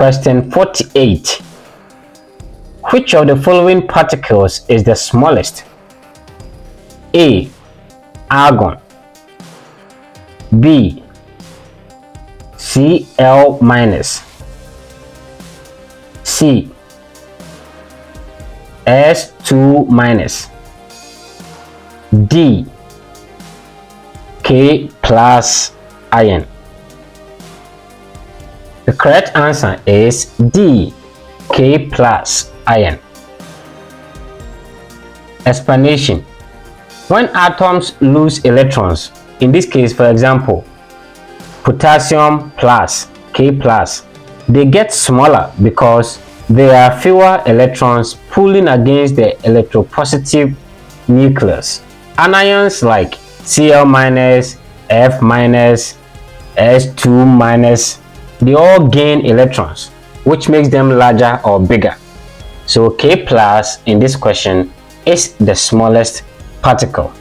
Question 48. Which of the following particles is the smallest? A. Argon. B. Cl-. C. S2-. D. K+ ion. The correct answer is D. K+ ion. Explanation. When atoms lose electrons, in this case, for example, potassium plus, K+, they get smaller because there are fewer electrons pulling against the electropositive nucleus. Anions like Cl-, F-, S2-, they all gain electrons, which makes them larger or bigger. So K+ in this question is the smallest particle.